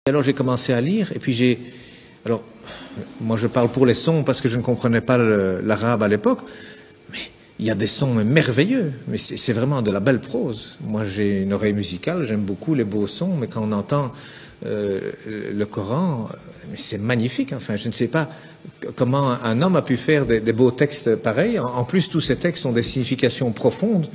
Alors j'ai commencé à lire, et puis alors, moi je parle pour les sons parce que je ne comprenais pas l'arabe à l'époque, mais il y a des sons merveilleux, mais c'est vraiment de la belle prose. Moi j'ai une oreille musicale, j'aime beaucoup les beaux sons, mais quand on entend le Coran, c'est magnifique. Enfin, je ne sais pas comment un homme a pu faire des beaux textes pareils. En plus, tous ces textes ont des significations profondes.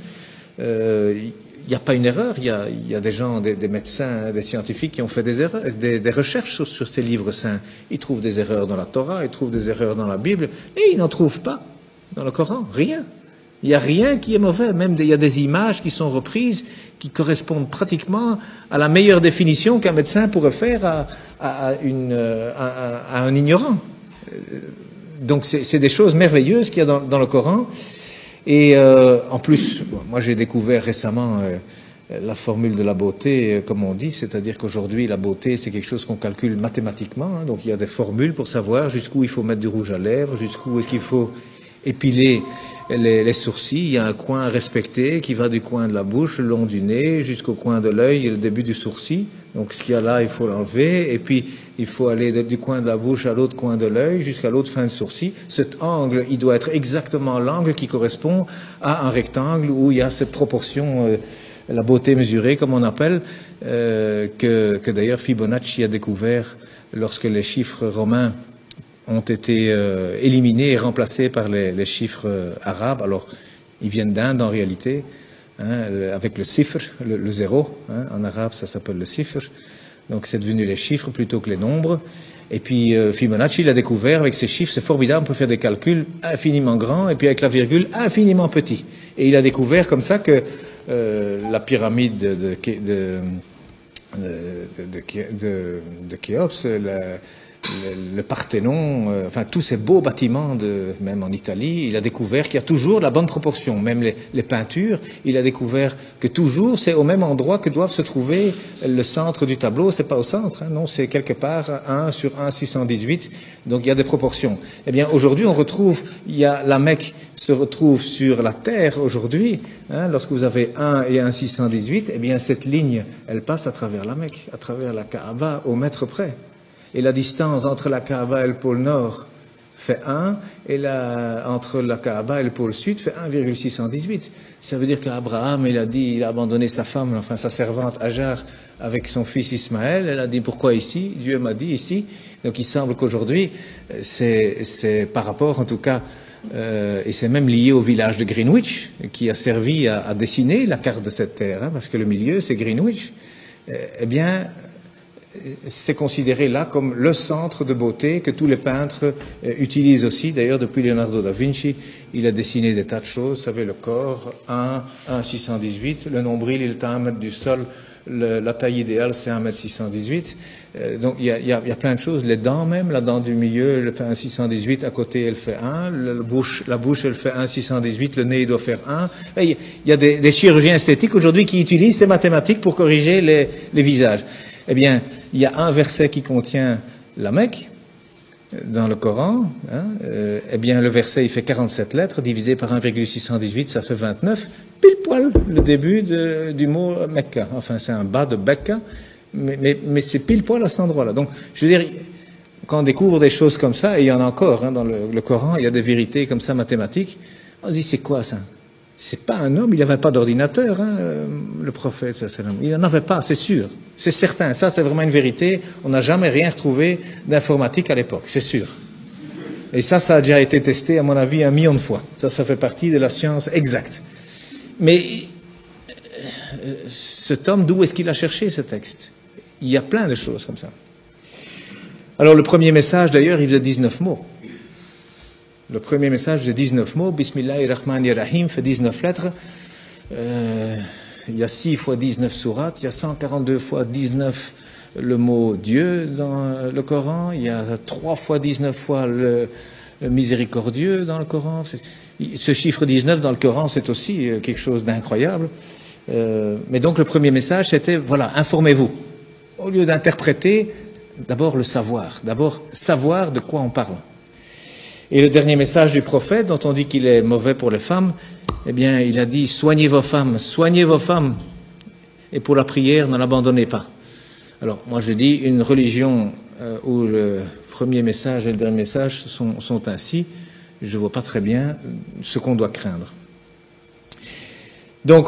Il n'y a pas une erreur, il y a des gens, des médecins, des scientifiques qui ont fait des erreurs, des recherches sur ces livres saints. Ils trouvent des erreurs dans la Torah, ils trouvent des erreurs dans la Bible, et ils n'en trouvent pas dans le Coran, rien. Il n'y a rien qui est mauvais, même il y a des images qui sont reprises, qui correspondent pratiquement à la meilleure définition qu'un médecin pourrait faire à un ignorant. Donc c'est des choses merveilleuses qu'il y a dans le Coran. Et en plus, moi j'ai découvert récemment la formule de la beauté, comme on dit, c'est-à-dire qu'aujourd'hui la beauté c'est quelque chose qu'on calcule mathématiquement, hein, donc il y a des formules pour savoir jusqu'où il faut mettre du rouge à lèvres, jusqu'où est-ce qu'il faut épiler les sourcils, il y a un coin à respecter qui va du coin de la bouche, le long du nez, jusqu'au coin de l'œil et le début du sourcil, donc ce qu'il y a là il faut l'enlever, et puis il faut aller du coin de la bouche à l'autre coin de l'œil jusqu'à l'autre fin de sourcil. Cet angle, il doit être exactement l'angle qui correspond à un rectangle où il y a cette proportion, la beauté mesurée, comme on appelle, que d'ailleurs Fibonacci a découvert lorsque les chiffres romains ont été éliminés et remplacés par les chiffres arabes. Alors, ils viennent d'Inde en réalité, hein, avec le sifr, le zéro, hein, en arabe ça s'appelle le sifr. Donc c'est devenu les chiffres plutôt que les nombres. Et puis Fibonacci l'a découvert avec ces chiffres, c'est formidable, on peut faire des calculs infiniment grands et puis avec la virgule infiniment petit. Et il a découvert comme ça que la pyramide de Khéops, le Parthénon, enfin tous ces beaux bâtiments, même en Italie, il a découvert qu'il y a toujours la bonne proportion. Même les peintures, il a découvert que toujours c'est au même endroit que doivent se trouver le centre du tableau. C'est pas au centre, hein, non, c'est quelque part 1 sur 1,618. Donc il y a des proportions. Eh bien aujourd'hui on retrouve, la Mecque se retrouve sur la terre aujourd'hui. Hein, lorsque vous avez 1 et 1,618, eh bien cette ligne, elle passe à travers la Mecque, à travers la Kaaba au mètre près. Et la distance entre la Kaaba et le pôle Nord fait 1, et entre la Kaaba et le pôle Sud fait 1,618. Ça veut dire qu'Abraham, il a abandonné sa femme, enfin sa servante Hajar, avec son fils Ismaël. Elle a dit, pourquoi ici? Dieu m'a dit ici. Donc il semble qu'aujourd'hui, c'est par rapport en tout cas, et c'est même lié au village de Greenwich, qui a servi à dessiner la carte de cette terre, hein, parce que le milieu c'est Greenwich. Eh bien, c'est considéré là comme le centre de beauté que tous les peintres utilisent aussi. D'ailleurs, depuis Leonardo da Vinci, il a dessiné des tas de choses. Vous savez, le corps, 1,618. Le nombril, il est à 1 mètre du sol. La taille idéale, c'est 1,618 m. Donc, il y a plein de choses. Les dents même, la dent du milieu, elle fait 1,618. À côté, elle fait 1. La bouche, elle fait 1,618. Le nez, il doit faire 1. Il y a des chirurgiens esthétiques aujourd'hui qui utilisent ces mathématiques pour corriger les visages. Eh bien, il y a un verset qui contient la Mecque dans le Coran. Hein, eh bien, le verset, il fait 47 lettres, divisé par 1,618, ça fait 29. Pile poil le début du mot Mecca. Enfin, c'est un bas de Becca, mais c'est pile poil à cet endroit-là. Donc, je veux dire, quand on découvre des choses comme ça, et il y en a encore hein, dans le Coran, il y a des vérités comme ça mathématiques, on se dit, c'est quoi ça? C'est pas un homme, il n'avait pas d'ordinateur, hein, le prophète, il n'en avait pas, c'est sûr, c'est certain, ça c'est vraiment une vérité, on n'a jamais rien retrouvé d'informatique à l'époque, c'est sûr. Et ça a déjà été testé, à mon avis, 1 million de fois. Ça fait partie de la science exacte. Mais cet homme, d'où est-ce qu'il a cherché ce texte? Il y a plein de choses comme ça. Alors le premier message, d'ailleurs, il faisait 19 mots. Le premier message faisait 19 mots, Bismillahirrahmanirrahim, fait 19 lettres. Il y a 6 fois 19 sourates, il y a 142 fois 19 le mot Dieu dans le Coran, il y a 3 fois 19 fois le miséricordieux dans le Coran. Ce chiffre 19 dans le Coran, c'est aussi quelque chose d'incroyable. Mais donc le premier message, c'était, voilà, informez-vous. Au lieu d'interpréter, d'abord le savoir. D'abord savoir de quoi on parle. Et le dernier message du prophète, dont on dit qu'il est mauvais pour les femmes, eh bien, il a dit, soignez vos femmes, et pour la prière, ne l'abandonnez pas. Alors, moi je dis, une religion où le premier message et le dernier message sont ainsi, je ne vois pas très bien ce qu'on doit craindre. Donc,